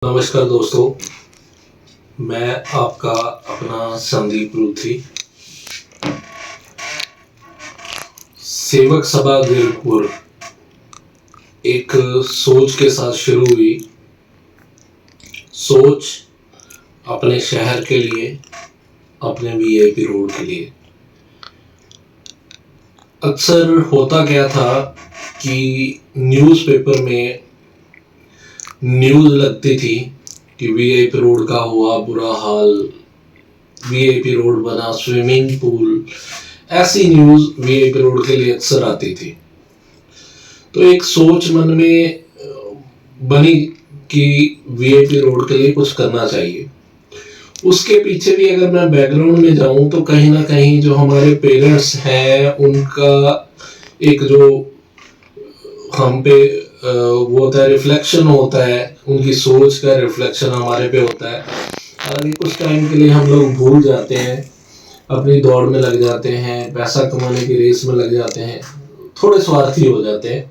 नमस्कार दोस्तों, मैं आपका अपना संदीप रूथी। सेवक सभा गिरपुर एक सोच के साथ शुरू हुई। सोच अपने शहर के लिए, अपने वीआईपी रोड के लिए। अक्सर होता क्या था कि न्यूज़पेपर में न्यूज़ लगती थी कि वीआईपी रोड का हुआ बुरा हाल, वीआईपी रोड बना स्विमिंग पूल, ऐसी न्यूज़ वीआईपी रोड के लिए अक्सर आती थी। तो एक सोच मन में बनी कि वीआईपी रोड के लिए कुछ करना चाहिए। उसके पीछे भी अगर मैं बैकग्राउंड में जाऊं तो कहीं ना कहीं जो हमारे पेरेंट्स हैं उनका एक जो हम पे वो होता है, रिफ्लेक्शन होता है, उनकी सोच का रिफ्लेक्शन हमारे पे होता है। हालांकि कुछ टाइम के लिए हम लोग भूल जाते हैं, अपनी दौड़ में लग जाते हैं, पैसा कमाने की रेस में लग जाते हैं, थोड़े स्वार्थी हो जाते हैं।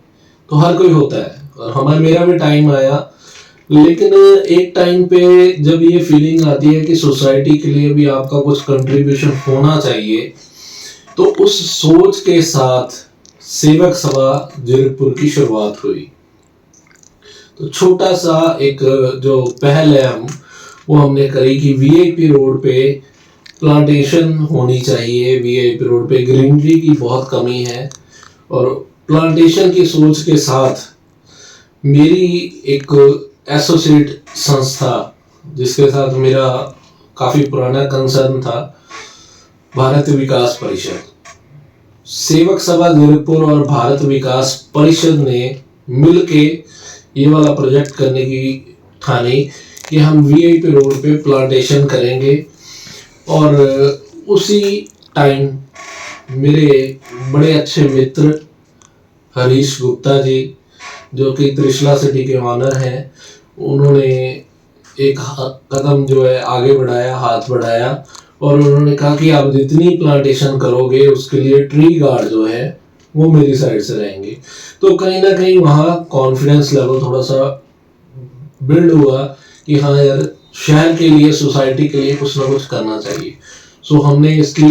तो हर कोई होता है और मेरा भी टाइम आया। लेकिन एक टाइम पे जब ये फीलिंग आती है कि सोसाइटी के लिए भी आपका कुछ कंट्रीब्यूशन होना चाहिए, तो उस सोच के साथ सेवक सभा जीरकपुर की शुरुआत हुई। तो छोटा सा एक जो पहल है वो हमने करी कि वीआईपी रोड पे प्लांटेशन होनी चाहिए। वीआईपी रोड पे ग्रीनरी की बहुत कमी है और प्लांटेशन की सोच के साथ मेरी एक एसोसिएट संस्था जिसके साथ मेरा काफ़ी पुराना कंसर्न था, भारत विकास परिषद, सेवक सभा जीरकपुर और भारत विकास परिषद ने मिलके ये वाला प्रोजेक्ट करने की ठानी कि हम वीआईपी रोड पे प्लांटेशन करेंगे। और उसी टाइम मेरे बड़े अच्छे मित्र हरीश गुप्ता जी, जो कि त्रिशला सिटी के ऑनर हैं, उन्होंने एक कदम जो है आगे बढ़ाया, हाथ बढ़ाया और उन्होंने कहा कि आप जितनी प्लांटेशन करोगे उसके लिए ट्री गार्ड जो है वो मेरी साइड से रहेंगे। तो कहीं ना कहीं वहाँ कॉन्फिडेंस लेवल थोड़ा सा बिल्ड हुआ कि हाँ यार, शहर के लिए, सोसाइटी के लिए कुछ ना कुछ करना चाहिए। सो हमने इसकी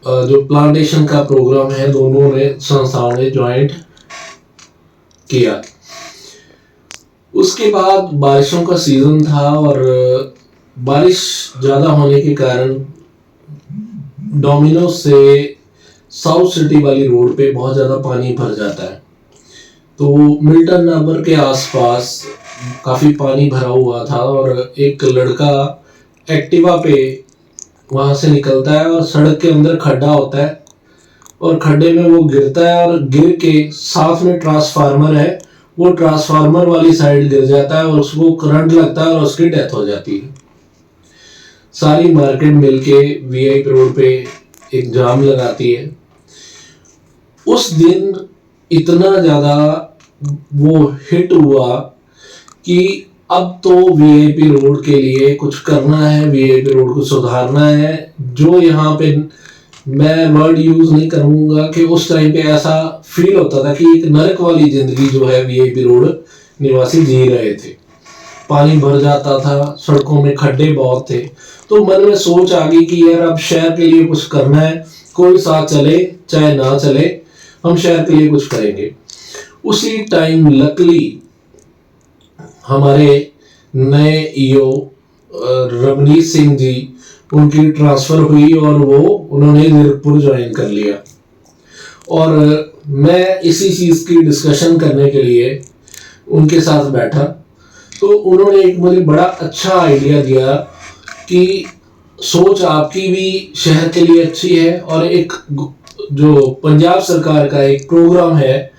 जो प्लांटेशन का प्रोग्राम है दोनों ने संस्थाओं ने ज्वाइंट किया। उसके बाद बारिशों का सीजन था और बारिश ज़्यादा होने के कारण डोमिनोज से साउथ सिटी वाली रोड पे बहुत ज़्यादा पानी भर जाता है। तो मिल्टन नगर के आसपास काफ़ी पानी भरा हुआ था और एक लड़का एक्टिवा पे वहाँ से निकलता है और सड़क के अंदर खड्डा होता है और खड्डे में वो गिरता है और गिर के साथ में ट्रांसफार्मर है, वो ट्रांसफार्मर वाली साइड गिर जाता है और उसको करंट लगता है और उसकी डेथ हो जाती है। सारी मार्केट मिलके वीआईपी रोड पे एक जाम लगाती है। उस दिन इतना ज़्यादा वो हिट हुआ कि अब तो वीआईपी रोड के लिए कुछ करना है, वीआईपी रोड को सुधारना है। जो यहाँ पे मैं वर्ड यूज नहीं करूँगा कि उस टाइम पे ऐसा फील होता था कि एक नरक वाली जिंदगी जो है वीआईपी रोड निवासी जी रहे थे। पानी भर जाता था, सड़कों में खड्डे बहुत थे। तो मन में सोच आ गई कि यार अब शहर के लिए कुछ करना है, कोई साथ चले चाहे ना चले, हम शहर के लिए कुछ करेंगे। उसी टाइम लकली हमारे नए ईओ रवनीत सिंह जी, उनकी ट्रांसफ़र हुई और उन्होंने जीरकपुर ज्वाइन कर लिया। और मैं इसी चीज़ की डिस्कशन करने के लिए उनके साथ बैठा तो उन्होंने एक मुझे बड़ा अच्छा आइडिया दिया कि सोच आपकी भी शहर के लिए अच्छी है और एक जो पंजाब सरकार का एक प्रोग्राम है,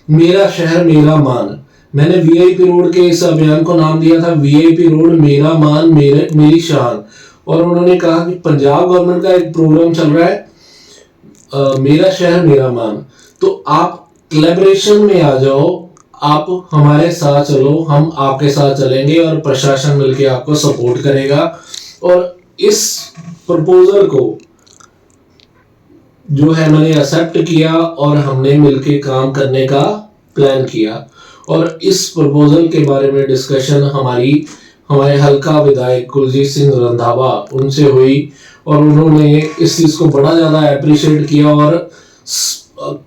मेरा शहर मेरा मान, मैंने वीआईपी रोड के इस अभियान को नाम दिया था वीआईपी रोड मेरा मान मेरी शान। और उन्होंने कहा कि पंजाब गवर्नमेंट का एक प्रोग्राम चल रहा है मेरा शहर मेरा मान, तो आप कोलैबोरेशन में आ जाओ, आप हमारे साथ चलो, हम आपके साथ चलेंगे और प्रशासन मिलके आपको सपोर्ट करेगा। और इस प्रपोजल को जो है मैंने एक्सेप्ट किया और हमने मिलके काम करने का प्लान किया। और इस प्रपोजल के बारे में डिस्कशन हमारे हल्का विधायक कुलजीत सिंह रंधावा उनसे हुई और उन्होंने इस चीज को बड़ा ज्यादा अप्रिशिएट किया और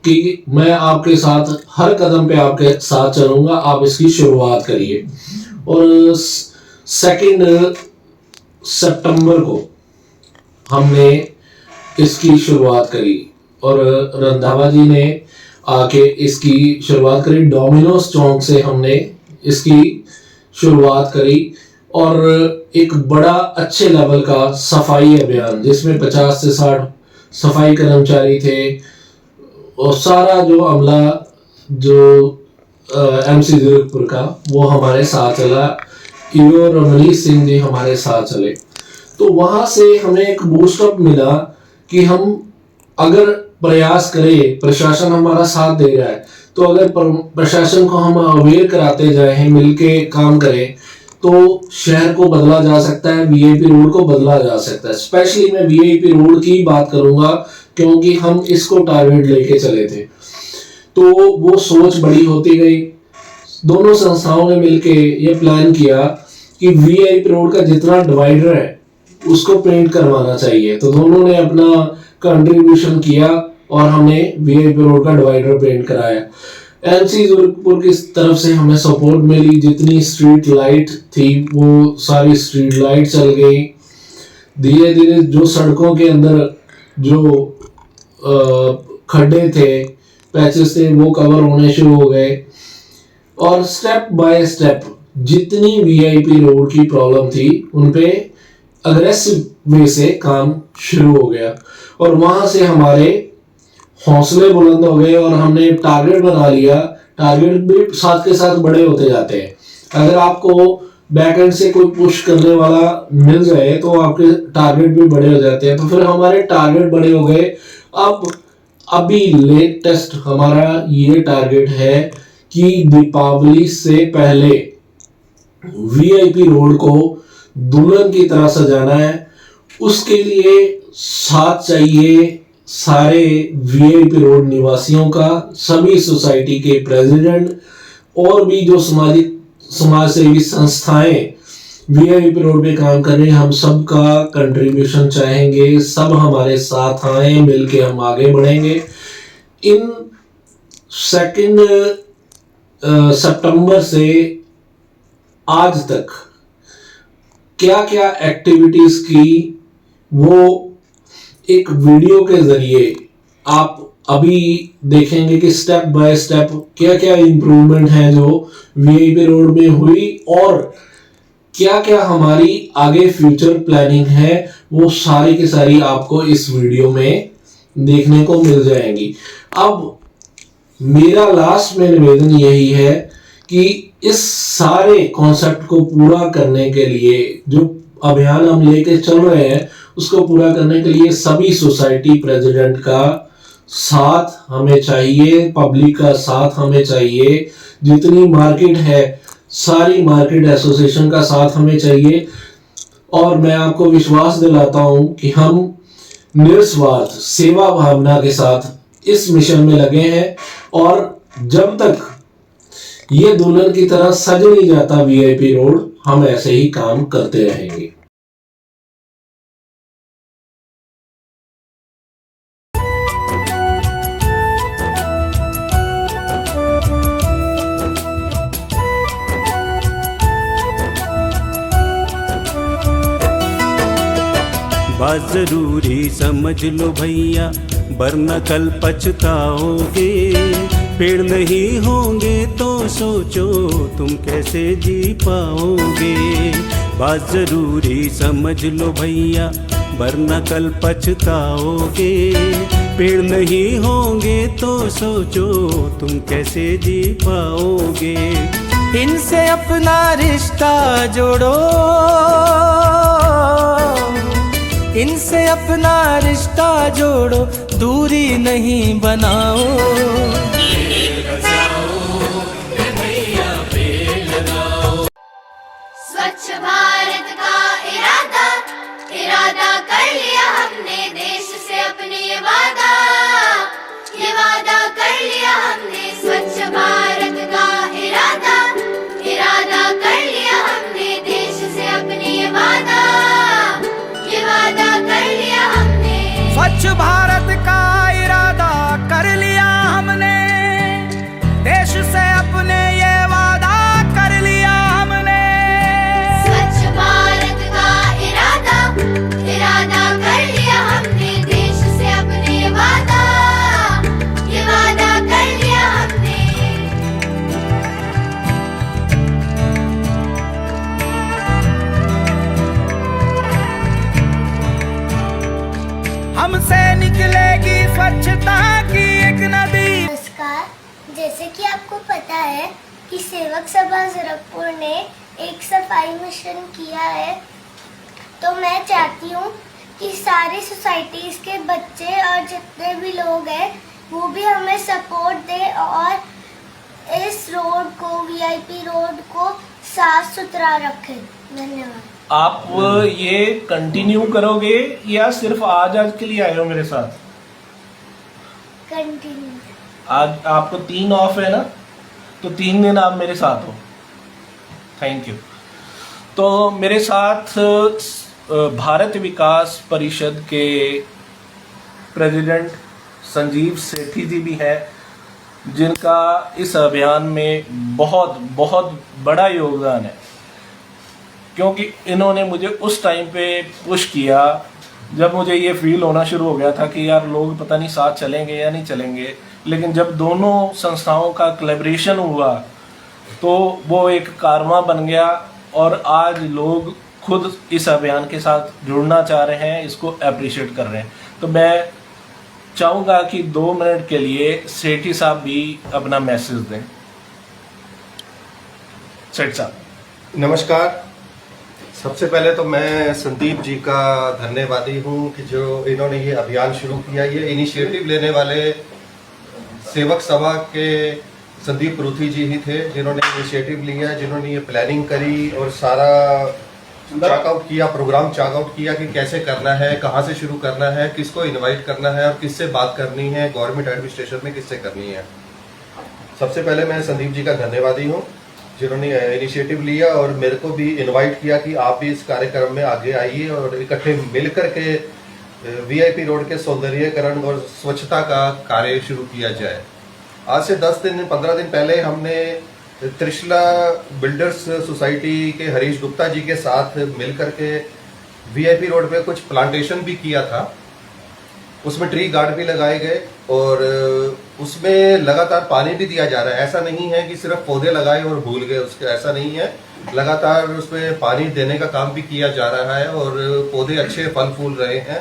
कि मैं आपके साथ हर कदम पे आपके साथ चलूंगा, आप इसकी शुरुआत करिए। और 2 सितंबर को हमने इसकी शुरुआत करी और रंधावा जी ने आके इसकी शुरुआत करी। डोमिनोज चौक से हमने इसकी शुरुआत करी और एक बड़ा अच्छे लेवल का सफाई अभियान जिसमें 50 से 60 सफाई कर्मचारी थे और सारा जो अमला जो एमसी जीरकपुर का वो हमारे साथ चला। ईओ रमनीश सिंह जी हमारे साथ चले। तो वहां से हमें एक बूस्टअप मिला कि हम अगर प्रयास करें, प्रशासन हमारा साथ दे रहा है, तो अगर प्रशासन को हम अवेयर कराते जाएं, मिलके काम करें, तो शहर को बदला जा सकता है, वीआईपी रोड को बदला जा सकता है। स्पेशली मैं वीआईपी रोड की बात करूंगा क्योंकि हम इसको टारगेट लेके चले थे। तो वो सोच बड़ी होती गई। दोनों संस्थाओं ने मिलके ये प्लान किया कि वीआईपी रोड का जितना डिवाइडर है उसको पेंट करवाना चाहिए। तो दोनों ने अपना कंट्रीब्यूशन किया और हमने वीआईपी रोड का डिवाइडर पेंट कराया। एमसी जोधपुर की तरफ से हमें सपोर्ट मिली। जितनी स्ट्रीट लाइट थी वो सारी स्ट्रीट लाइट चल गई। धीरे धीरे जो सड़कों के अंदर जो खड्डे थे, पैचेस थे, वो कवर होने शुरू हो गए और स्टेप बाय स्टेप जितनी वीआईपी रोड की प्रॉब्लम थी उन पे अग्रेसिव वे से काम शुरू हो गया और वहां से हमारे हौसले बुलंद हो गए और हमने टारगेट बना लिया। टारगेट भी साथ के साथ बड़े होते जाते हैं। अगर आपको बैक एंड से कोई पुश करने वाला मिल जाए तो आपके टारगेट भी बड़े हो जाते हैं। तो फिर हमारे टारगेट बड़े हो गए। अब अभी लेटेस्ट हमारा ये टारगेट है कि दीपावली से पहले वीआईपी रोड को दुल्हन की तरह सजाना है। उसके लिए साथ चाहिए सारे वीआईपी रोड निवासियों का, सभी सोसाइटी के प्रेसिडेंट और भी जो समाज सेवी संस्थाएं वीआईपी रोड पे काम कर रहे हैं, हम सब का कंट्रीब्यूशन चाहेंगे। सब हमारे साथ आए, मिलके हम आगे बढ़ेंगे। इन 2 सितंबर से आज तक क्या क्या एक्टिविटीज की वो एक वीडियो के जरिए आप अभी देखेंगे कि स्टेप बाय स्टेप क्या क्या इंप्रूवमेंट है जो वीआईपी रोड में हुई और क्या क्या हमारी आगे फ्यूचर प्लानिंग है, वो सारी की सारी आपको इस वीडियो में देखने को मिल जाएंगी। अब मेरा लास्ट में निवेदन यही है कि इस सारे कॉन्सेप्ट को पूरा करने के लिए जो अभियान हम लेके चल रहे हैं उसको पूरा करने के लिए सभी सोसाइटी प्रेसिडेंट का साथ हमें चाहिए, पब्लिक का साथ हमें चाहिए। जितनी मार्केट है सारी मार्केट एसोसिएशन का साथ हमें चाहिए और मैं आपको विश्वास दिलाता हूं कि हम निस्वार्थ सेवा भावना के साथ इस मिशन में लगे हैं और जब तक ये दुल्हन की तरह सज नहीं जाता वीआईपी रोड, हम ऐसे ही काम करते रहेंगे। बात जरूरी समझ लो भैया, वरना कल पछताओगे। पेड़ नहीं होंगे तो सोचो तुम कैसे जी पाओगे। बात जरूरी समझ लो भैया, वरना कल पछताओगे। पेड़ नहीं होंगे तो सोचो तुम कैसे जी पाओगे। इनसे अपना रिश्ता जोड़ो, इनसे अपना रिश्ता जोड़ो, दूरी नहीं बनाओ। स्वच्छ भारत का इरादा इरादा कर लिया हमने, देश से अपने ये वादा कर लिया हमने। स्वच्छ भारत का इरादा स्वच्छता की एक नदी। नमस्कार, जैसे कि आपको पता है कि सेवक सभा ज़ीरकपुर ने एक सफाई मिशन किया है, तो मैं चाहती हूँ कि सारी सोसाइटीज़ के बच्चे और जितने भी लोग हैं वो भी हमें सपोर्ट दें और इस रोड को, वीआईपी रोड को साफ सुथरा रखें। धन्यवाद। आप ये कंटिन्यू करोगे या सिर्फ आज के लिए आए हो मेरे साथ? कंटिन्यू। आज आपको 3 ऑफ है ना, तो 3 दिन आप मेरे साथ हो। Thank you. तो मेरे साथ भारत विकास परिषद के प्रेसिडेंट संजीव सेठी जी भी है, जिनका इस अभियान में बहुत बहुत बड़ा योगदान है, क्योंकि इन्होंने मुझे उस टाइम पे पुश किया जब मुझे ये फील होना शुरू हो गया था कि यार लोग पता नहीं साथ चलेंगे या नहीं चलेंगे। लेकिन जब दोनों संस्थाओं का कोलैबोरेशन हुआ तो वो एक कारवां बन गया और आज लोग खुद इस अभियान के साथ जुड़ना चाह रहे हैं, इसको अप्रिशिएट कर रहे हैं। तो मैं चाहूँगा कि 2 मिनट के लिए सेठी साहब भी अपना मैसेज दें। सेठ साहब। नमस्कार। सबसे पहले तो मैं संदीप जी का धन्यवादी हूँ कि जो इन्होंने ये अभियान शुरू किया। ये इनिशिएटिव लेने वाले सेवक सभा के संदीप परूथी जी ही थे, जिन्होंने इनिशिएटिव लिया, जिन्होंने ये प्लानिंग करी और सारा चाकआउट किया, प्रोग्राम चाकआउट किया कि कैसे करना है, कहाँ से शुरू करना है, किसको इनवाइट करना है और किससे बात करनी है, गवर्नमेंट एडमिनिस्ट्रेशन में किससे करनी है। सबसे पहले मैं संदीप जी का धन्यवादी हूँ जिन्होंने इनिशिएटिव लिया और मेरे को भी इनवाइट किया कि आप भी इस कार्यक्रम में आगे आइए और इकट्ठे मिलकर के वीआईपी रोड के सौंदर्यीकरण और स्वच्छता का कार्य शुरू किया जाए। आज से 10-15 दिन पहले हमने त्रिशला बिल्डर्स सोसाइटी के हरीश गुप्ता जी के साथ मिलकर के वीआईपी रोड पे कुछ प्लांटेशन भी किया था। उसमें ट्री गार्ड भी लगाए गए और उसमें लगातार पानी भी दिया जा रहा है। ऐसा नहीं है कि सिर्फ पौधे लगाए और भूल गए, उसके ऐसा नहीं है, लगातार उसमें पानी देने का काम भी किया जा रहा है और पौधे अच्छे फल फूल रहे हैं।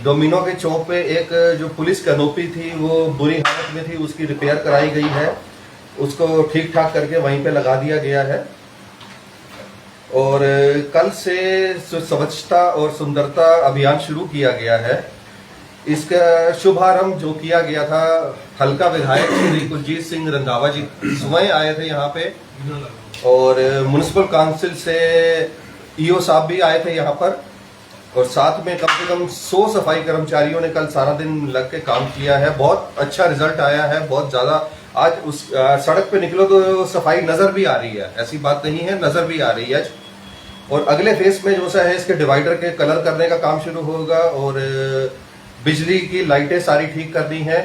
डोमिनो के चौक पे एक जो पुलिस कैनोपी थी वो बुरी हालत में थी, उसकी रिपेयर कराई गई है, उसको ठीक ठाक करके वहीं पे लगा दिया गया है। और कल से स्वच्छता और सुंदरता अभियान शुरू किया गया है। इसका शुभारंभ जो किया गया था, हल्का विधायक श्री कुलजीत सिंह रंधावा जी स्वयं आए थे यहाँ पे और म्युनिसिपल काउंसिल से ईओ साहब भी आए थे यहाँ पर और साथ में कम से कम 100 सफाई कर्मचारियों ने कल सारा दिन लग के काम किया है। बहुत अच्छा रिजल्ट आया है, बहुत ज्यादा। आज उस सड़क पे निकलो तो सफाई नजर भी आ रही है, ऐसी बात नहीं है, नजर भी आ रही है। और अगले फेज में जो सा है इसके डिवाइडर के कलर करने का काम शुरू होगा और बिजली की लाइटें सारी ठीक करनी है।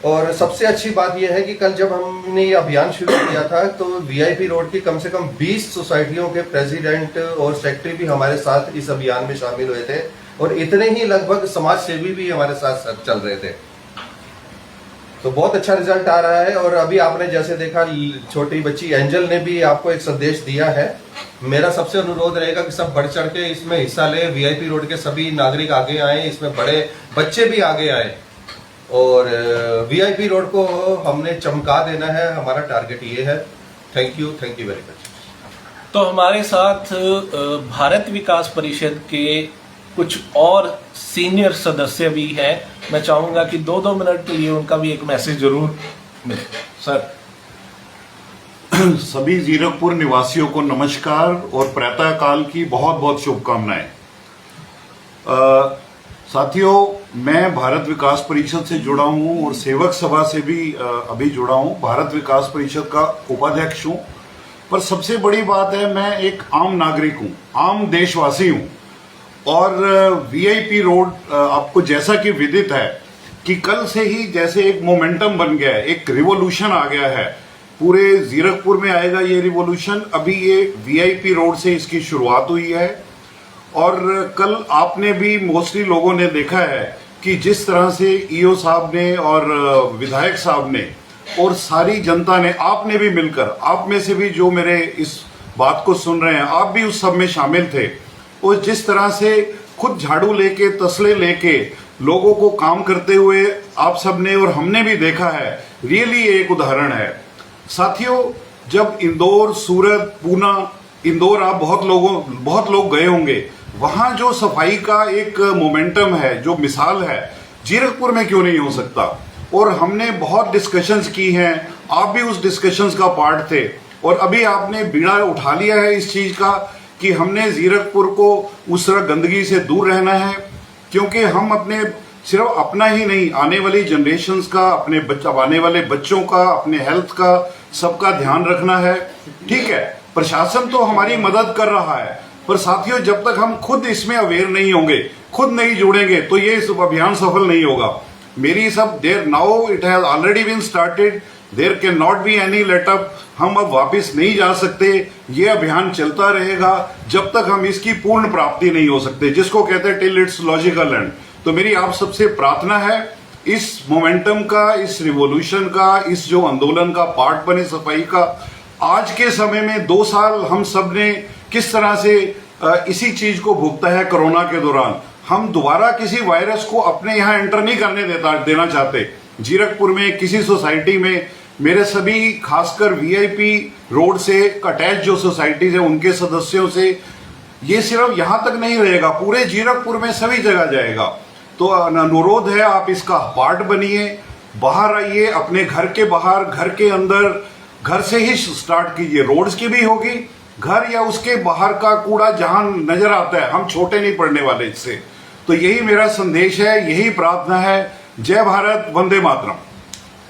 और सबसे अच्छी बात यह है कि कल जब हमने ये अभियान शुरू किया था तो वीआईपी रोड की कम से कम 20 सोसाइटियों के प्रेसिडेंट और सेक्रेटरी भी हमारे साथ इस अभियान में शामिल हुए थे और इतने ही लगभग समाज सेवी भी हमारे साथ चल रहे थे। तो बहुत अच्छा रिजल्ट आ रहा है। और अभी आपने जैसे देखा, छोटी बच्ची एंजल ने भी आपको एक संदेश दिया है। मेरा सबसे अनुरोध रहेगा कि सब बढ़ चढ़ के इसमें हिस्सा ले, वीआईपी रोड के सभी नागरिक आगे आए, इसमें बड़े बच्चे भी आगे आए और वीआईपी रोड को हमने चमका देना है, हमारा टारगेट ये है। Thank you very much. तो हमारे साथ भारत विकास परिषद के कुछ और सीनियर सदस्य भी हैं। मैं चाहूंगा कि 2-2 मिनट के लिए उनका भी एक मैसेज जरूर मिले। सर। सभी ज़ीरकपुर निवासियों को नमस्कार और प्रातः काल की बहुत बहुत शुभकामनाएं। साथियों, मैं भारत विकास परिषद से जुड़ा हूं और सेवक सभा से भी अभी जुड़ा हूं। भारत विकास परिषद का उपाध्यक्ष हूं। पर सबसे बड़ी बात है, मैं एक आम नागरिक हूं, आम देशवासी हूं। और वीआईपी रोड आपको जैसा कि विदित है कि कल से ही जैसे एक मोमेंटम बन गया है, एक रिवॉल्यूशन आ गया है, पूरे ज़ीरकपुर में आएगा ये रिवॉल्यूशन। अभी ये वीआईपी रोड से इसकी शुरुआत हुई है और कल आपने भी मोस्टली लोगों ने देखा है कि जिस तरह से ईओ साहब ने और विधायक साहब ने और सारी जनता ने, आपने भी मिलकर, आप में से भी जो मेरे इस बात को सुन रहे हैं, आप भी उस सब में शामिल थे। और जिस तरह से खुद झाड़ू लेके, तसले लेके लोगों को काम करते हुए आप सबने और हमने भी देखा है, रियली एक उदाहरण है। साथियों, जब इंदौर, सूरत, पूना, इंदौर आप बहुत लोग गए होंगे, वहां जो सफाई का एक मोमेंटम है, जो मिसाल है, जीरकपुर में क्यों नहीं हो सकता। और हमने बहुत डिस्कशंस की हैं, आप भी उस डिस्कशंस का पार्ट थे, और अभी आपने बीड़ा उठा लिया है इस चीज का कि हमने जीरकपुर को उस तरह गंदगी से दूर रहना है, क्योंकि हम अपने सिर्फ अपना ही नहीं, आने वाली जनरेशन्स का, आने वाले बच्चों का, अपने हेल्थ का, सबका ध्यान रखना है। ठीक है, प्रशासन तो हमारी मदद कर रहा है, पर साथियों जब तक हम खुद इसमें अवेयर नहीं होंगे, खुद नहीं जुड़ेंगे, तो ये अभियान सफल नहीं होगा। मेरी सब देर now it has already been started, there can not be any late up. हम अब वापस नहीं जा सकते, ये अभियान चलता रहेगा जब तक हम इसकी पूर्ण प्राप्ति नहीं हो सकते, जिसको कहते हैं टिल इट्स लॉजिकल एंड। तो मेरी आप सबसे प्रार्थना है, इस मोमेंटम का, इस रिवॉल्यूशन का, इस जो आंदोलन का पार्ट बने सफाई का। आज के समय में 2 साल हम सब ने किस तरह से इसी चीज को भुगता है कोरोना के दौरान। हम दोबारा किसी वायरस को अपने यहाँ एंटर नहीं करने देना चाहते। जीरकपुर में किसी सोसाइटी में मेरे सभी खासकर वीआईपी रोड से अटैच जो सोसाइटीज है उनके सदस्यों से, ये सिर्फ यहां तक नहीं रहेगा, पूरे जीरकपुर में सभी जगह जाएगा। तो अनुरोध है, आप इसका पार्ट बनिए, बाहर आइए, अपने घर के बाहर, घर के अंदर, घर से ही स्टार्ट कीजिए। रोड्स की भी होगी, घर या उसके बाहर का कूड़ा जहां नजर आता है, हम छोटे नहीं पड़ने वाले इससे। तो यही मेरा संदेश है, यही प्रार्थना है। जय भारत, वंदे मातरम।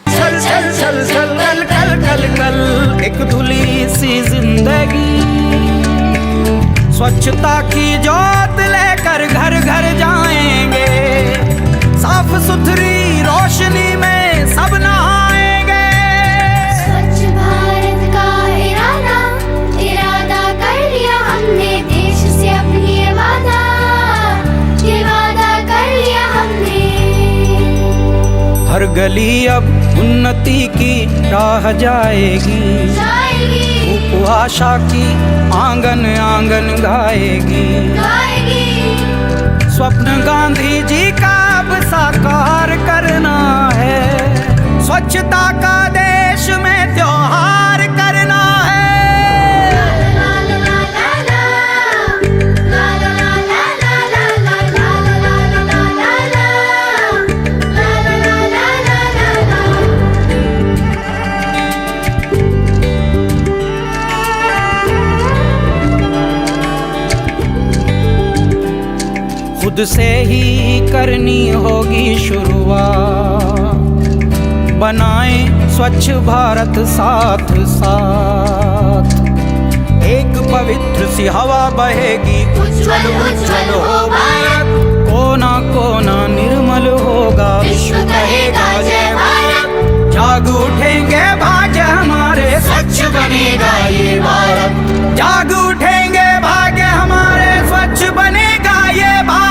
चल चल चल चल कल कल कल कल एक धुली सी जिंदगी, स्वच्छता की जोत लेकर घर घर जाएंगे, साफ सुथरी रोशनी में सब नहाएंगे। स्वच्छ भारत का इरादा कर लिया हमने, देश से अपनी ये वादा कर लिया हमने। हर गली अब उन्नति की राह जाएगी, धूप आशा की आंगन आंगन गाएगी। स्वप्न गांधी जी का अब साकार करना है, स्वच्छता का देश में त्योहार करना है। खुद से ही करनी होगी शुरुआत, बनाएं स्वच्छ भारत साथ साथ। एक पवित्र सी हवा बहेगी, उज्जवल उज्जवल हो भारत, कोना कोना निर्मल होगा, विश्व कहेगा जय भारत। जाग उठेंगे भाग्य हमारे, स्वच्छ बनेगा ये भारत। जाग उठेंगे भाग्य हमारे, स्वच्छ बनेगा ये भारत।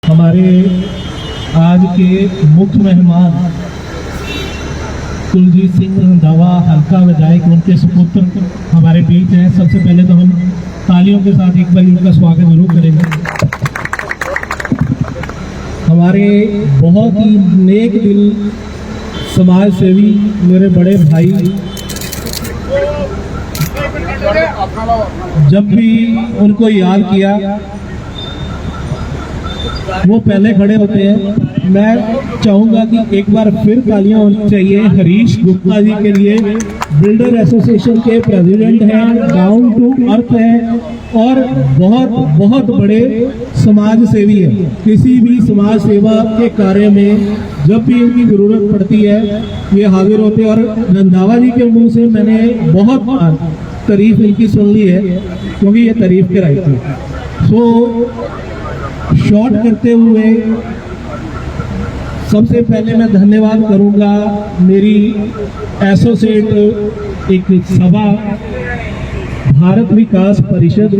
हमारे आज के मुख्य मेहमान कुलजीत सिंह रंधावा, हल्का विधायक, उनके सुपुत्र हमारे बीच हैं। सबसे पहले तो हम तालियों के साथ एक बार उनका स्वागत जरूर करेंगे। हमारे बहुत ही नेक दिल समाज सेवी मेरे बड़े भाई, जब भी उनको याद किया वो पहले खड़े होते हैं। मैं चाहूँगा कि एक बार फिर तालियां होनी चाहिए हरीश गुप्ता जी के लिए। बिल्डर एसोसिएशन के प्रेसिडेंट हैं, डाउन टू अर्थ हैं और बहुत बहुत बड़े समाज सेवी हैं। किसी भी समाज सेवा के कार्य में जब भी इनकी ज़रूरत पड़ती है ये हाजिर होते हैं। और रंधावा जी के मुंह से मैंने बहुत बार तारीफ इनकी सुन ली है क्योंकि ये तारीफ के राइट थे। सो शॉर्ट करते हुए सबसे पहले मैं धन्यवाद करूंगा मेरी एसोसिएट एक सभा भारत विकास परिषद,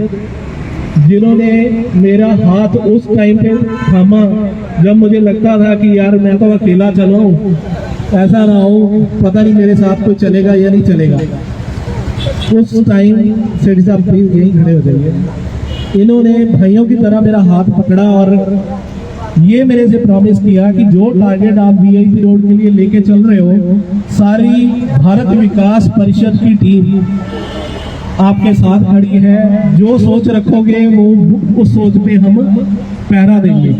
जिन्होंने मेरा हाथ उस टाइम पे थामा जब मुझे लगता था कि यार मैं तो अकेला चलूं, ऐसा ना हो पता नहीं मेरे साथ कोई चलेगा या नहीं चलेगा। उस टाइम सेठ साहब प्लीज यहीं खड़े हो जाइए। इन्होंने भाइयों की तरह मेरा हाथ पकड़ा और ये मेरे से प्रॉमिस किया कि जो टारगेट आप वीआईपी रोड के लिए लेके चल रहे हो, सारी भारत विकास परिषद की टीम आपके साथ खड़ी है। जो सोच रखोगे वो उस सोच पे हम पहरा देंगे।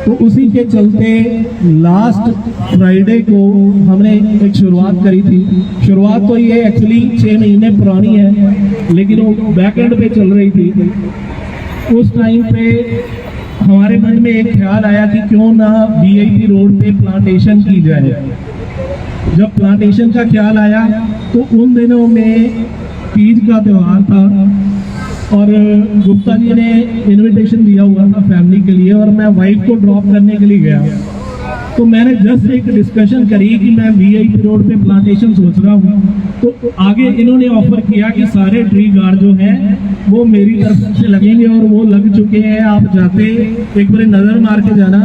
तो उसी के चलते लास्ट फ्राइडे को हमने एक शुरुआत करी थी। शुरुआत तो ये एक्चुअली 6 महीने पुरानी है, लेकिन वो बैक एंड पे चल रही थी। उस टाइम पे हमारे मन में एक ख्याल आया कि क्यों ना वीआईपी रोड पे प्लांटेशन की जाए। जब प्लांटेशन का ख्याल आया तो उन दिनों में तीज का त्यौहार था और गुप्ता जी ने इनविटेशन दिया हुआ था फैमिली के लिए और मैं वाइफ को ड्रॉप करने के लिए गया। तो मैंने जस्ट एक डिस्कशन करी कि मैं वीआईपी रोड पे प्लांटेशन सोच रहा हूँ। तो आगे इन्होंने ऑफर किया कि सारे ट्री गार्ड जो हैं वो मेरी तरफ से लगेंगे और वो लग चुके हैं। आप जाते एक बार नज़र मार के जाना,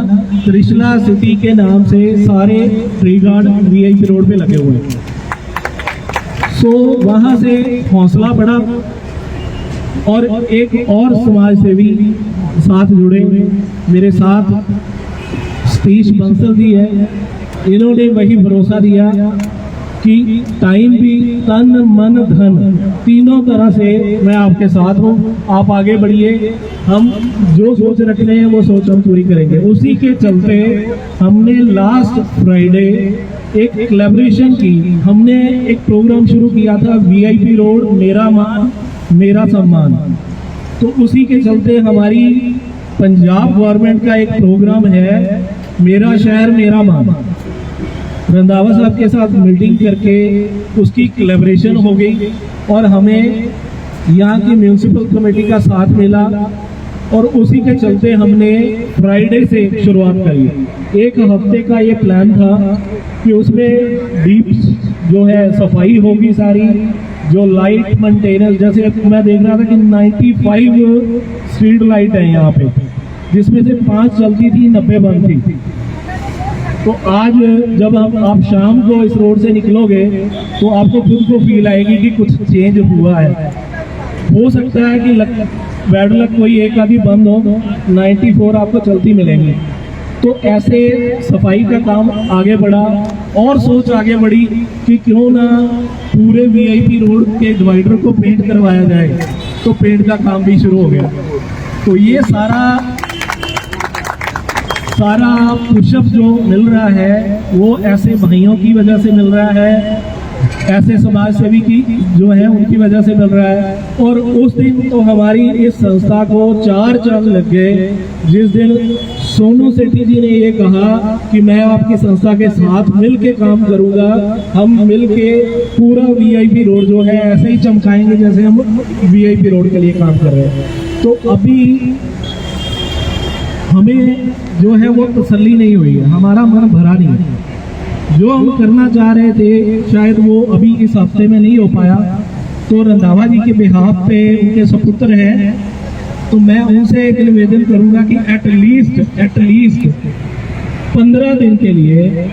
त्रिशला सिटी के नाम से सारे ट्री गार्ड वीआईपी रोड पे लगे हुए हैं। सो वहाँ से हौसला बढ़ा और एक और समाज सेवी साथ जुड़े मेरे साथ, सतीश बंसल जी है। इन्होंने वही भरोसा दिया कि टाइम भी, तन मन धन तीनों तरह से मैं आपके साथ हूँ, आप आगे बढ़िए, हम जो सोच रख रहे हैं वो सोच हम पूरी करेंगे। उसी के चलते हमने लास्ट फ्राइडे एक कोलैबोरेशन की, हमने एक प्रोग्राम शुरू किया था वीआईपी रोड मेरा मान मेरा सम्मान। तो उसी के चलते हमारी पंजाब गवर्नमेंट का एक प्रोग्राम है मेरा शहर मेरा मान। रंधावा साहब के साथ मीटिंग करके उसकी कोलैबोरेशन हो गई और हमें यहाँ की म्यूनिसिपल कमेटी का साथ मिला और उसी के चलते हमने फ्राइडे से शुरुआत करी। एक हफ्ते का ये प्लान था कि उसमें डीप जो है सफाई होगी सारी, जो लाइट मेंटेनेंस, जैसे मैं देख रहा था कि 95 स्ट्रीट लाइट है यहाँ पे, जिसमें से 5 चलती थी, 90 बंद थी। तो आज जब आप शाम को इस रोड से निकलोगे तो आपको खुद को फील आएगी कि कुछ चेंज हुआ है। हो सकता है कि बैड लक कोई एक आधी बंद हो, 94 आपको चलती मिलेंगी। तो ऐसे सफाई का काम आगे बढ़ा और सोच आगे बढ़ी कि क्यों ना पूरे वीआईपी रोड के डिवाइडर को पेंट करवाया जाए। तो पेंट का काम भी शुरू हो गया। तो ये सारा पुशअप जो मिल रहा है वो ऐसे भाइयों की वजह से मिल रहा है, ऐसे समाज सेवी की जो है उनकी वजह से मिल रहा है। और उस दिन तो हमारी इस संस्था को 4 चांद लग गए जिस दिन सोनू सेठी जी ने ये कहा कि मैं आपकी संस्था के साथ मिल के काम करूंगा, हम मिल के पूरा वीआईपी रोड जो है ऐसे ही चमकाएंगे जैसे हम वीआईपी रोड के लिए काम कर रहे हैं। तो अभी हमें जो है वो तसल्ली नहीं हुई है, हमारा मन भरा नहीं है। जो हम करना चाह रहे थे शायद वो अभी इस हफ्ते में नहीं हो पाया। तो रंधावा जी के बिहाफ पे उनके सपुत्र हैं, तो मैं उनसे एक निवेदन करूंगा कि एटलीस्ट 15 दिन के लिए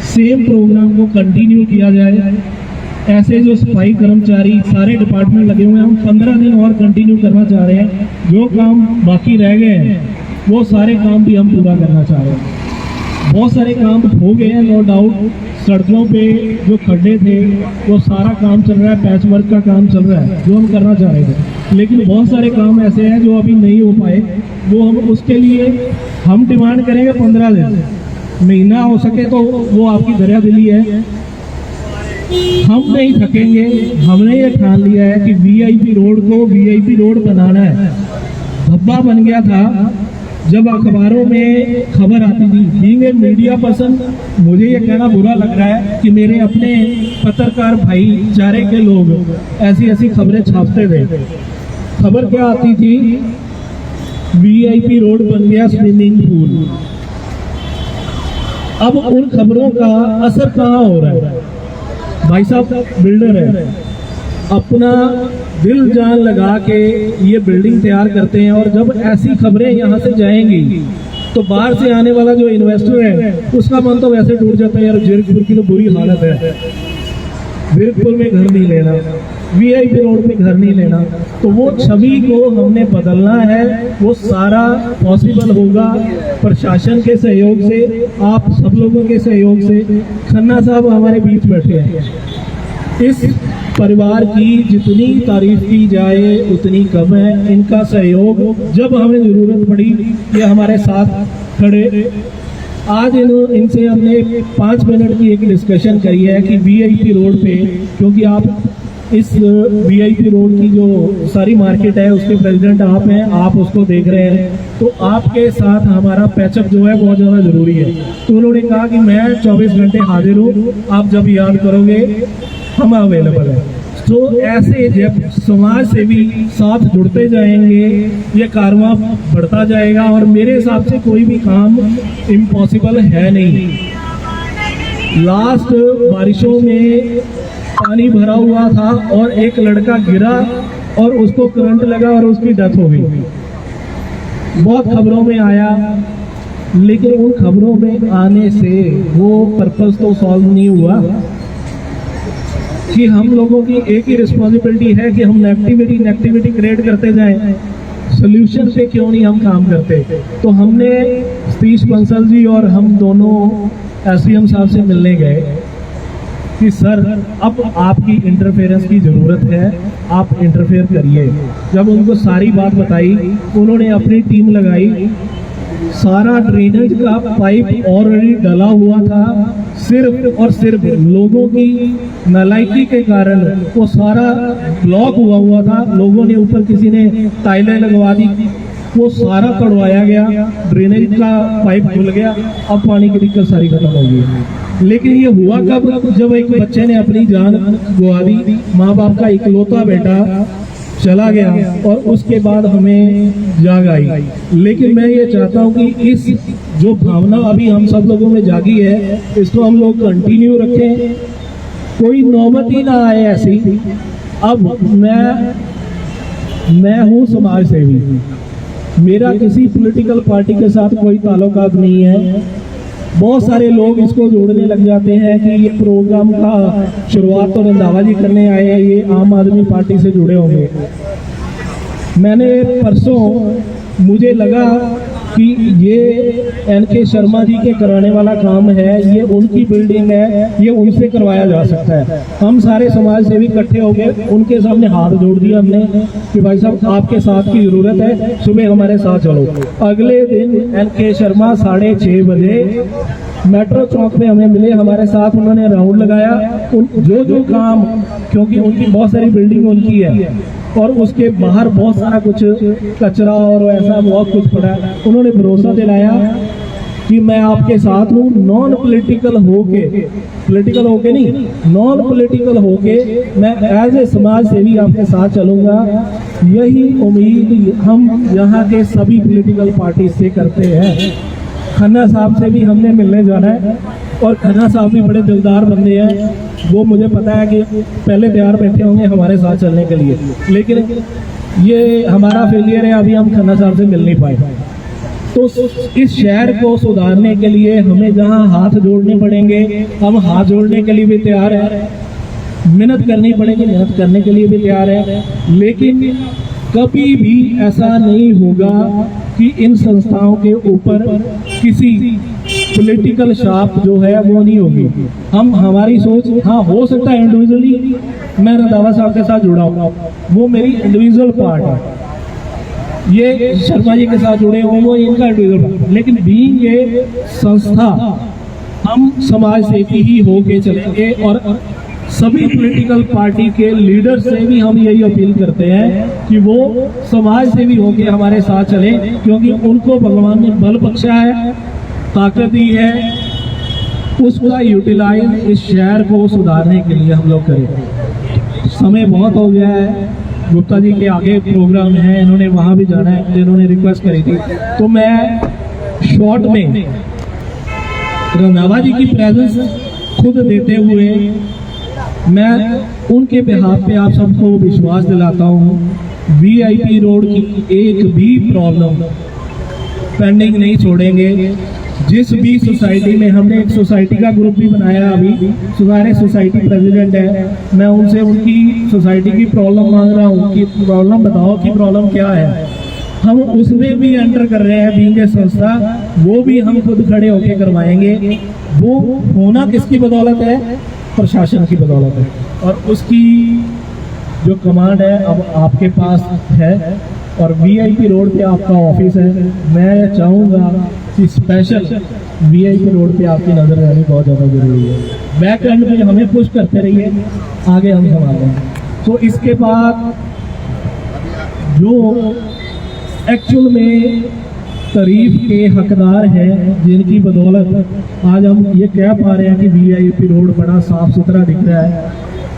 सेम प्रोग्राम को कंटिन्यू किया जाए। ऐसे जो सफाई कर्मचारी सारे डिपार्टमेंट लगे हुए हैं, हम 15 दिन और कंटिन्यू करना चाह रहे हैं। जो काम बाकी रह गए हैं वो सारे काम भी हम पूरा करना चाह रहे हैं। बहुत सारे काम हो गए हैं, नो डाउट। सड़कों पे जो खड्डे थे वो सारा काम चल रहा है, पैच वर्क का काम चल रहा है जो हम करना चाह रहे थे। लेकिन बहुत सारे काम ऐसे हैं जो अभी नहीं हो पाए, वो हम उसके लिए हम डिमांड करेंगे 15 दिन, महीना हो सके तो वो आपकी दरियादिली है। हम नहीं थकेंगे। हमने ये ठान लिया है कि वीआईपी रोड को वीआईपी रोड बनाना है। धब्बा बन गया था जब अखबारों में खबर आती थी। बीइंग ए मीडिया पर्सन मुझे ये कहना बुरा लग रहा है कि मेरे अपने पत्रकार भाईचारे के लोग ऐसी ऐसी खबरें छापते थे। खबर क्या आती थी, वीआईपी रोड बन गया स्विमिंग पूल। अब उन खबरों का असर कहाँ हो रहा है? भाई साहब बिल्डर है, अपना दिल जान लगा के ये बिल्डिंग तैयार करते हैं, और जब ऐसी खबरें यहाँ से जाएंगी तो बाहर से आने वाला जो इन्वेस्टर है उसका मन तो वैसे टूट जाता है, यार जीरकपुर की तो बुरी हालत है, जीरकपुर में घर नहीं लेना, वीआईपी रोड पे घर नहीं लेना। तो वो छवि को हमने बदलना है। वो सारा पॉसिबल होगा प्रशासन के सहयोग से, आप सब लोगों के सहयोग से। खन्ना साहब हमारे बीच बैठे हैं। इस परिवार की जितनी तारीफ की जाए उतनी कम है। इनका सहयोग जब हमें जरूरत पड़ी ये हमारे साथ खड़े। आज इनसे हमने 5 मिनट की एक डिस्कशन करी है कि वीआईपी रोड पे, क्योंकि आप इस वीआईपी रोड की जो सारी मार्केट है उसके प्रेसिडेंट आप हैं, आप उसको देख रहे हैं, तो आपके साथ हमारा पैचअप जो है बहुत ज़्यादा ज़रूरी है। तो उन्होंने कहा कि मैं 24 घंटे हाजिर हूँ, आप जब याद करोगे हम अवेलेबल है। तो ऐसे जब समाज सेवी साथ जुड़ते जाएंगे ये कारवां बढ़ता जाएगा, और मेरे हिसाब से कोई भी काम इम्पॉसिबल है नहीं। लास्ट बारिशों में पानी भरा हुआ था और एक लड़का गिरा और उसको करंट लगा और उसकी डेथ हो गई। बहुत खबरों में आया, लेकिन उन खबरों में आने से वो पर्पस तो सॉल्व नहीं हुआ कि हम लोगों की एक ही रिस्पॉन्सिबिलिटी है कि हम नेगेटिविटी क्रिएट करते जाएं, सोल्यूशन पे क्यों नहीं हम काम करते। तो हमने सतीश बंसल जी और हम दोनों एसडीएम साहब से मिलने गए कि सर अब आपकी इंटरफेरेंस की ज़रूरत है, आप इंटरफेयर करिए। जब उनको सारी बात बताई, उन्होंने अपनी टीम लगाई। सारा ड्रेनेज का पाइप ऑलरेडी डला हुआ था, सिर्फ और सिर्फ लोगों की नालायकी के कारण वो सारा ब्लॉक हुआ था। लोगों ने ऊपर किसी ने टाइलें लगवा दी, वो सारा तोड़वाया गया, ड्रेनेज का पाइप खुल गया, अब पानी की दिक्कत सारी खत्म हो गई। लेकिन ये हुआ कब? जब एक बच्चे ने अपनी जान गवा दी, माँ बाप का इकलौता बेटा चला गया, और उसके बाद हमें जाग आई। लेकिन मैं ये चाहता हूँ कि इस जो भावना अभी हम सब लोगों में जागी है, इसको हम लोग कंटिन्यू रखें, कोई नौबत ही ना आए ऐसी। अब मैं हूँ समाज सेवी, मेरा किसी पॉलिटिकल पार्टी के साथ कोई ताल्लुकात नहीं है। बहुत सारे लोग इसको जोड़ने लग जाते हैं कि ये प्रोग्राम का शुरुआत तो रंधावा जी करने आए हैं, ये आम आदमी पार्टी से जुड़े होंगे। मैंने परसों मुझे लगा कि ये एनके शर्मा जी के कराने वाला काम है, ये उनकी बिल्डिंग है, ये उनसे करवाया जा सकता है। हम सारे समाज सेवी इकट्ठे हो गए, उनके सामने हाथ जोड़ दिया हमने कि भाई साहब आपके साथ की ज़रूरत है, सुबह हमारे साथ चलो। अगले दिन एनके शर्मा 6:30 बजे मेट्रो चौक पे हमें मिले, हमारे साथ उन्होंने राउंड लगाया। जो काम, क्योंकि उनकी बहुत सारी बिल्डिंग उनकी है और उसके बाहर बहुत सारा कुछ कचरा और ऐसा बहुत कुछ पड़ा है, उन्होंने भरोसा दिलाया कि मैं आपके साथ हूँ। नॉन पॉलिटिकल होके नहीं, नॉन पॉलिटिकल होके मैं एज ए समाज सेवी आपके साथ चलूँगा। यही उम्मीद हम यहाँ के सभी पॉलिटिकल पार्टी से करते हैं। खन्ना साहब से भी हमने मिलने जाना है, और खन्ना साहब भी बड़े दिलदार बंदे हैं, वो मुझे पता है कि पहले तैयार बैठे होंगे हमारे साथ चलने के लिए। लेकिन ये हमारा फेलियर है, अभी हम खन्ना साहब से मिल नहीं पाए। तो इस शहर को सुधारने के लिए हमें जहां हाथ जोड़ने पड़ेंगे, हम हाथ जोड़ने के लिए भी तैयार हैं, मेहनत करनी पड़ेगी, मेहनत करने के लिए भी तैयार है। लेकिन कभी भी ऐसा नहीं होगा कि इन संस्थाओं के ऊपर किसी पॉलिटिकल शाप जो है वो नहीं होगी। हम हमारी सोच, हाँ हो सकता है इंडिविजुअली मैं रंधावा साहब के साथ जुड़ा हूँ, वो मेरी इंडिविजुअल पार्ट है, ये शर्मा जी के साथ जुड़े हुए वो इनका इंडिविजुअल पार्ट, लेकिन बीइंग ये संस्था हम समाज सेवी ही होके चलेंगे। और सभी पॉलिटिकल पार्टी के लीडर से भी हम यही अपील करते हैं कि वो समाज सेवी होके हमारे साथ चले, क्योंकि उनको भगवान ने बल बख्शा है, ताकत दी है, उसका यूटिलाइज इस शहर को सुधारने के लिए हम लोग करें। समय बहुत हो गया है, गुप्ता जी के आगे प्रोग्राम है, इन्होंने वहाँ भी जाना है, जिन्होंने रिक्वेस्ट करी थी, तो मैं शॉर्ट में रंधावा जी की प्रेजेंस खुद देते हुए मैं उनके बिहाफ पे आप सबको विश्वास दिलाता हूँ, वीआईपी रोड की एक भी प्रॉब्लम पेंडिंग नहीं छोड़ेंगे। जिस भी सोसाइटी में, हमने एक सोसाइटी का ग्रुप भी बनाया, अभी सारे सोसाइटी प्रेसिडेंट है, मैं उनसे उनकी सोसाइटी की प्रॉब्लम मांग रहा हूँ कि प्रॉब्लम बताओ कि प्रॉब्लम क्या है। हम उसमें भी एंटर कर रहे हैं बीइंग ए संस्था, वो भी हम खुद खड़े होकर करवाएंगे। वो होना किसकी बदौलत है? प्रशासन की बदौलत है, और उसकी जो कमांड है अब आपके पास है, और वीआईपी रोड पे आपका ऑफिस है। मैं चाहूँगा कि स्पेशल वीआईपी रोड पे आपकी नज़र रहनी बहुत ज़्यादा जरूरी है। बैक एंड पे हमें पुश करते रहिए, आगे हम संभालेंगे। तो इसके बाद जो एक्चुअल में तारीफ के हकदार हैं, जिनकी बदौलत आज हम ये कह पा रहे हैं कि वीआईपी रोड बड़ा साफ सुथरा दिख रहा है,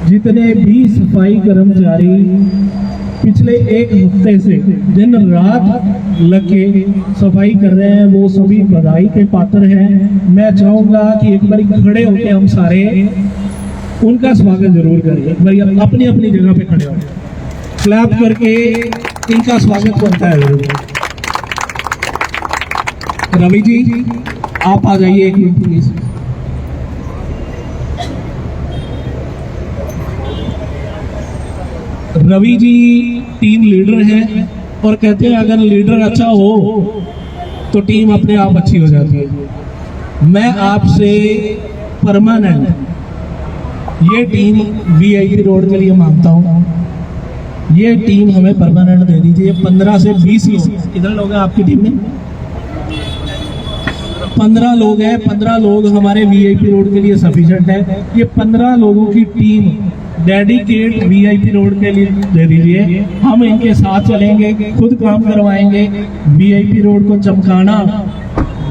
जितने भी सफाई कर्मचारी पिछले एक हफ्ते से दिन रात लग के सफाई कर रहे हैं, वो सभी बधाई के पात्र हैं। मैं चाहूँगा कि एक बार खड़े होकर हम सारे उनका स्वागत जरूर करें, एक बार अपनी अपनी जगह पे खड़े होकर क्लैप करके इनका स्वागत बनता है जरूर। रवि जी आप आ जाइए एक minute please. Ravi ji team leader हैं और कहते हैं अगर लीडर अच्छा हो तो टीम अपने आप अच्छी हो जाती है। मैं आपसे परमानेंट ये टीम वीआईपी रोड के लिए मांगता हूँ, ये टीम हमें परमानेंट दे दीजिए। 15 से 20 लोग कितने लोग हैं आपकी टीम में? 15 लोग हैं। 15 लोग हमारे वीआईपी रोड के लिए सफिशिएंट है। ये 15 लोगों की टीम डेडिकेट वीआईपी रोड के लिए दे दीजिए। हम इनके साथ चलेंगे, खुद काम करवाएंगे। वीआईपी रोड को चमकाना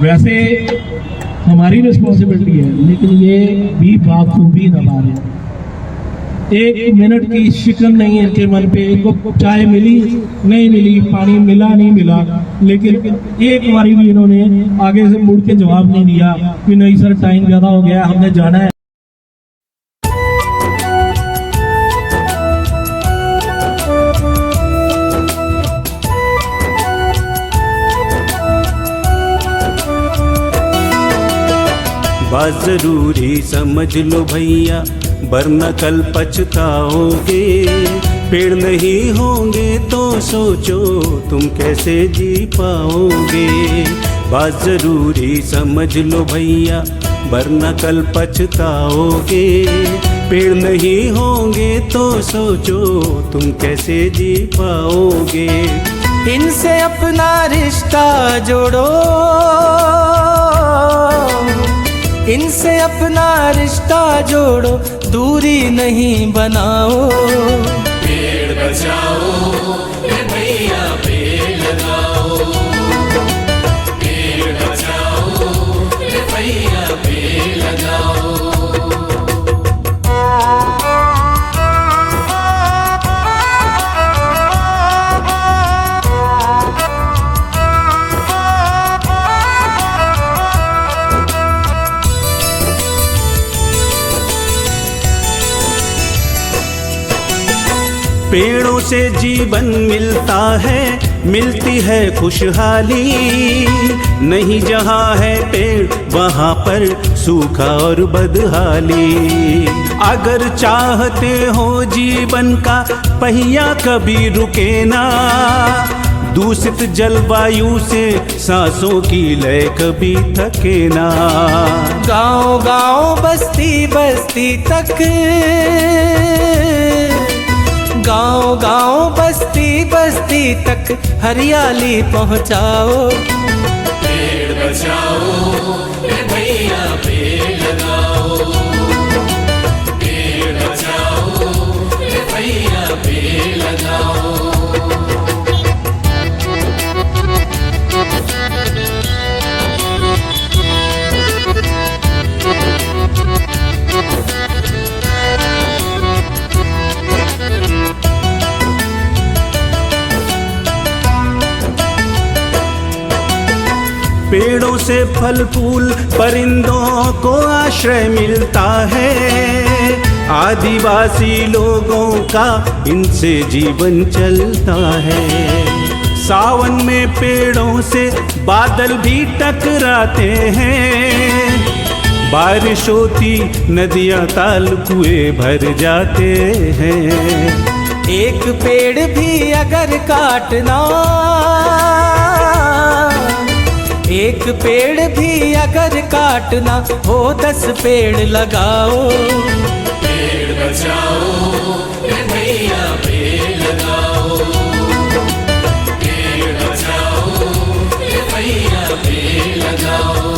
वैसे हमारी रिस्पॉन्सिबिलिटी है, लेकिन ये भी बाखूबी निभा रहे हैं। एक मिनट की शिकन नहीं है इनके मन पे। इनको चाय मिली नहीं मिली, पानी मिला नहीं मिला, लेकिन एक बारी भी इन्होंने आगे से मुड़ के जवाब नहीं दिया कि नहीं सर टाइम ज़्यादा हो गया, हमने जाना है। बात जरूरी समझ लो भैया, वरना कल पछताओगे। पेड़ नहीं होंगे तो सोचो तुम कैसे जी पाओगे। बात जरूरी समझ लो भैया, वरना कल पछताओगे। पेड़ नहीं होंगे तो सोचो तुम कैसे जी पाओगे। इनसे अपना रिश्ता जोड़ो, इनसे अपना रिश्ता जोड़ो, दूरी नहीं बनाओ। पेड़ बचाओ भैया, पेड़ लगाओ। पेड़ बचाओ भैया, पेड़ लगाओ। पेड़ों से जीवन मिलता है, मिलती है खुशहाली। नहीं जहाँ है पेड़ वहाँ पर सूखा और बदहाली। अगर चाहते हो जीवन का पहिया कभी रुके ना, दूषित जलवायु से सांसों की लय कभी थके ना। गांव गांव बस्ती बस्ती तक, गांव गांव बस्ती बस्ती तक हरियाली पहुंचाओ। पेड़ बचाओ रे भैया पेड़ लगाओ, पेड़ बचाओ रे भैया पेड़ लगाओ। पेड़ों से फल फूल परिंदों को आश्रय मिलता है, आदिवासी लोगों का इनसे जीवन चलता है। सावन में पेड़ों से बादल भी टकराते हैं, बारिश होती नदियां ताल कुएं भर जाते हैं। एक पेड़ भी अगर काटना, एक पेड़ भी अगर काटना हो 10 पेड़ लगाओ। पेड़ बचाओ रे भैया पेड़ लगाओ, पेड़ बचाओ रे भैया पेड़ लगाओ।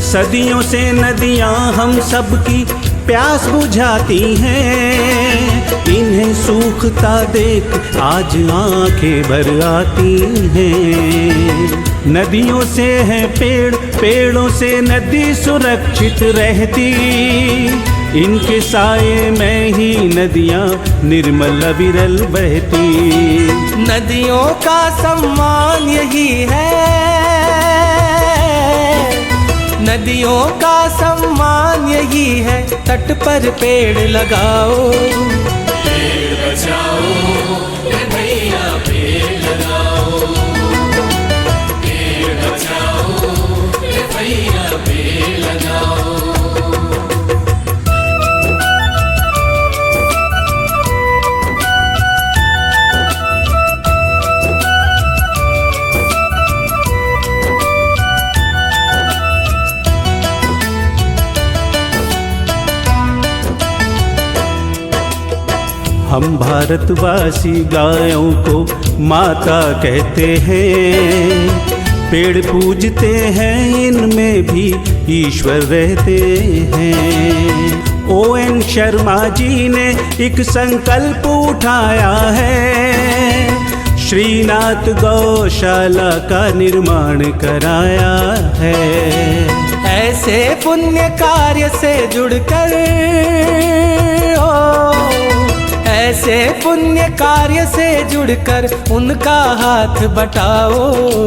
सदियों से नदियां हम सबकी प्यास बुझाती हैं, इन्हें सूखता देख आज आंखें भर आती हैं। नदियों से है पेड़, पेड़ों से नदी सुरक्षित रहती, इनके साये में ही नदियां निर्मल अविरल बहती। नदियों का सम्मान यही है, नदियों का सम्मान यही है, तट पर पेड़ लगाओ। पेड़ बचाओ रे भैया पेड़ लगाओ, पेड़ बचाओ रे भैया पेड़ लगाओ। हम भारतवासी गायों को माता कहते हैं, पेड़ पूजते हैं इनमें भी ईश्वर रहते हैं। ON शर्मा जी ने एक संकल्प उठाया है, श्रीनाथ गौशाला का निर्माण कराया है। ऐसे पुण्य कार्य से जुड़कर, ऐसे पुण्य कार्य से जुड़कर उनका हाथ बटाओ।